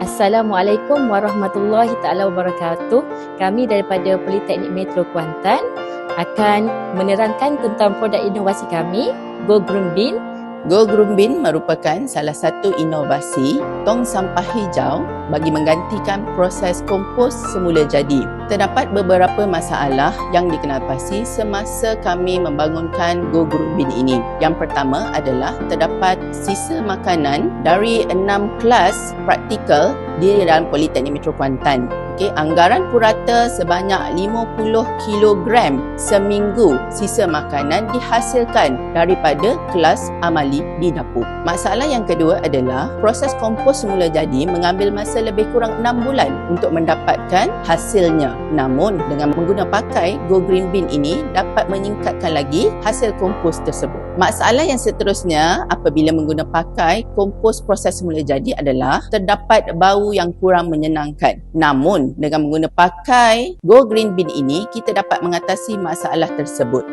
Assalamualaikum warahmatullahi taala wabarakatuh. Kami daripada Politeknik Metro Kuantan akan menerangkan tentang produk inovasi kami, Go Green Bin. Go Green Bin merupakan salah satu inovasi tong sampah hijau bagi menggantikan proses kompos semula jadi. Terdapat beberapa masalah yang dikenalpasti semasa kami membangunkan Go Green Bin ini. Yang pertama adalah terdapat sisa makanan dari 6 kelas praktikal di dalam Politeknik Metro Kuantan. Anggaran purata sebanyak 50 kilogram seminggu sisa makanan dihasilkan daripada kelas amali di dapur. Masalah yang kedua adalah proses kompos semula jadi mengambil masa lebih kurang 6 bulan untuk mendapatkan hasilnya. Namun dengan menggunakan pakai Go Green Bin ini dapat meningkatkan lagi hasil kompos tersebut. Masalah yang seterusnya apabila menggunakan pakai kompos proses semula jadi adalah terdapat bau yang kurang menyenangkan. Namun dengan menggunakan pakai Go Green Bin ini kita dapat mengatasi masalah tersebut.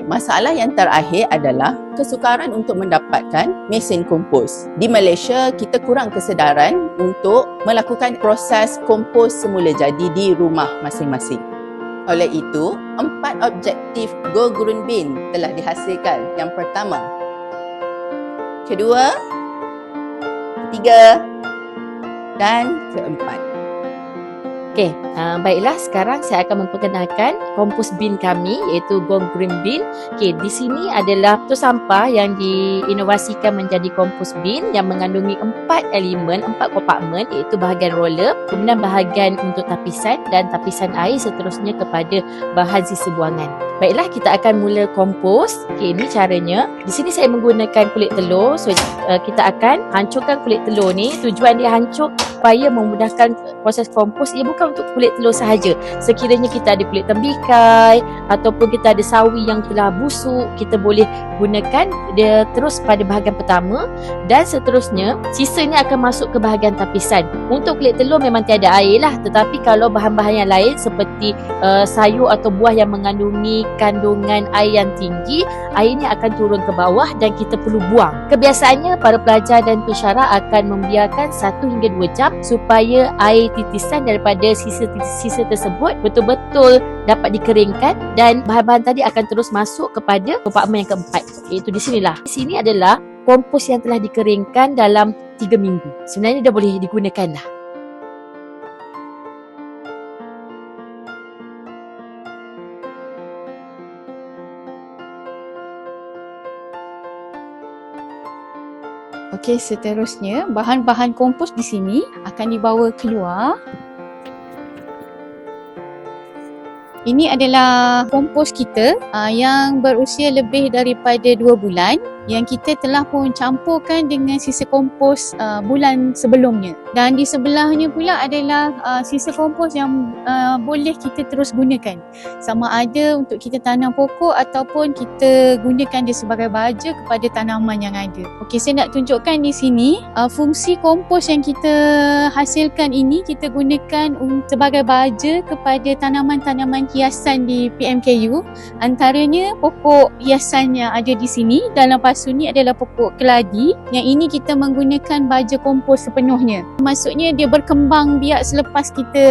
Masalah yang terakhir adalah kesukaran untuk mendapatkan mesin kompos. Di Malaysia kita kurang kesedaran untuk melakukan proses kompos semula jadi di rumah masing-masing. Oleh itu, 4 objektif Go Green Bin telah dihasilkan. Yang pertama, kedua, ketiga dan keempat. Baiklah, sekarang saya akan memperkenalkan kompos bin kami iaitu Go Green Bin. Di sini adalah tong sampah yang diinovasikan menjadi kompos bin yang mengandungi 4 elemen, 4 kompartmen iaitu bahagian roller, kemudian bahagian untuk tapisan dan tapisan air seterusnya kepada bahan sisa buangan. Baiklah, kita akan mula kompos. Ini caranya. Di sini saya menggunakan kulit telur. So, kita akan hancurkan kulit telur ni. Tujuan dia hancur supaya memudahkan proses kompos. Ia bukan untuk kulit telur sahaja. Sekiranya kita ada kulit tembikai ataupun kita ada sawi yang telah busuk, kita boleh gunakan dia terus pada bahagian pertama dan seterusnya sisanya akan masuk ke bahagian tapisan. Untuk kulit telur memang tiada air lah, tetapi kalau bahan-bahan yang lain seperti sayur atau buah yang mengandungi kandungan air yang tinggi, airnya akan turun ke bawah dan kita perlu buang. Kebiasaannya para pelajar dan pensyarah akan membiarkan 1 hingga 2 jam supaya air titisan daripada sisa tersebut betul-betul dapat dikeringkan dan bahan-bahan tadi akan terus masuk kepada kompartmen yang keempat, iaitu di sinilah. Di sini adalah kompos yang telah dikeringkan dalam 3 minggu. Sebenarnya dah boleh digunakan dah. Seterusnya bahan-bahan kompos di sini akan dibawa keluar. Ini adalah kompos kita yang berusia lebih daripada 2 bulan yang kita telah pun campurkan dengan sisa kompos bulan sebelumnya. Dan di sebelahnya pula adalah sisa kompos yang boleh kita terus gunakan. Sama ada untuk kita tanam pokok ataupun kita gunakan dia sebagai baja kepada tanaman yang ada. Saya nak tunjukkan di sini fungsi kompos yang kita hasilkan ini kita gunakan sebagai baja kepada tanaman-tanaman hiasan di PMKU. Antaranya pokok hiasan yang ada di sini dalam pasu ni adalah pokok keladi. Yang ini kita menggunakan baja kompos sepenuhnya. Maksudnya dia berkembang biak selepas kita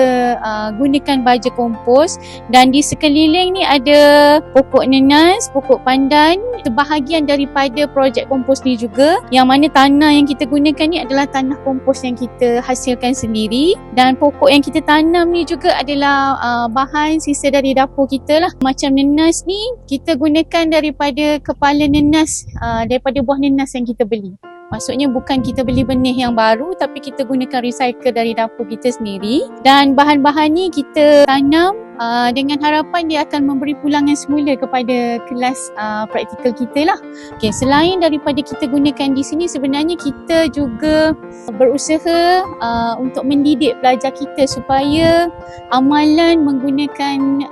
gunakan baja kompos. Dan di sekeliling ni ada pokok nenas, pokok pandan. Sebahagian daripada projek kompos ni juga, yang mana tanah yang kita gunakan ni adalah tanah kompos yang kita hasilkan sendiri. Dan pokok yang kita tanam ni juga adalah bahan sisa dari dapur kita lah. Macam nenas ni kita gunakan daripada kepala nenas, daripada buah nenas yang kita beli. Maksudnya bukan kita beli benih yang baru, tapi kita gunakan recycle dari dapur kita sendiri. Dan bahan-bahan ni kita tanam dengan harapan dia akan memberi pulangan semula kepada kelas praktikal kita lah. Selain daripada kita gunakan di sini, sebenarnya kita juga berusaha untuk mendidik pelajar kita supaya amalan menggunakan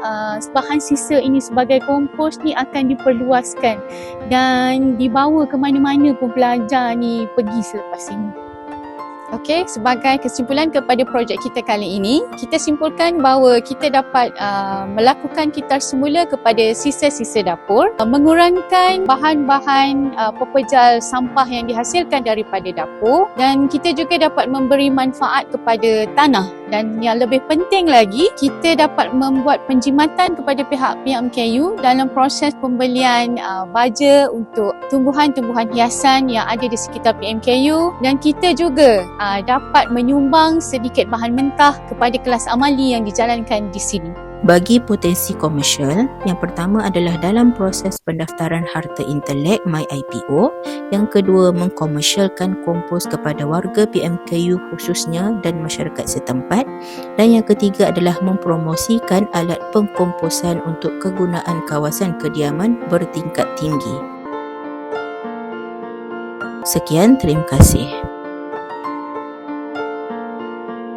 bahan sisa ini sebagai kompos ni akan diperluaskan dan dibawa ke mana-mana pun pelajar ni pergi selepas ini. Okey, sebagai kesimpulan kepada projek kita kali ini, kita simpulkan bahawa kita dapat melakukan kitar semula kepada sisa-sisa dapur, mengurangkan bahan-bahan pepejal sampah yang dihasilkan daripada dapur, dan kita juga dapat memberi manfaat kepada tanah. Dan yang lebih penting lagi, kita dapat membuat penjimatan kepada pihak PMKU dalam proses pembelian baja untuk tumbuhan-tumbuhan hiasan yang ada di sekitar PMKU, dan kita juga dapat menyumbang sedikit bahan mentah kepada kelas amali yang dijalankan di sini. Bagi potensi komersial, yang pertama adalah dalam proses pendaftaran harta intelek MyIPO, yang kedua mengkomersialkan kompos kepada warga PMKU khususnya dan masyarakat setempat, dan yang ketiga adalah mempromosikan alat pengkomposan untuk kegunaan kawasan kediaman bertingkat tinggi. Sekian, terima kasih.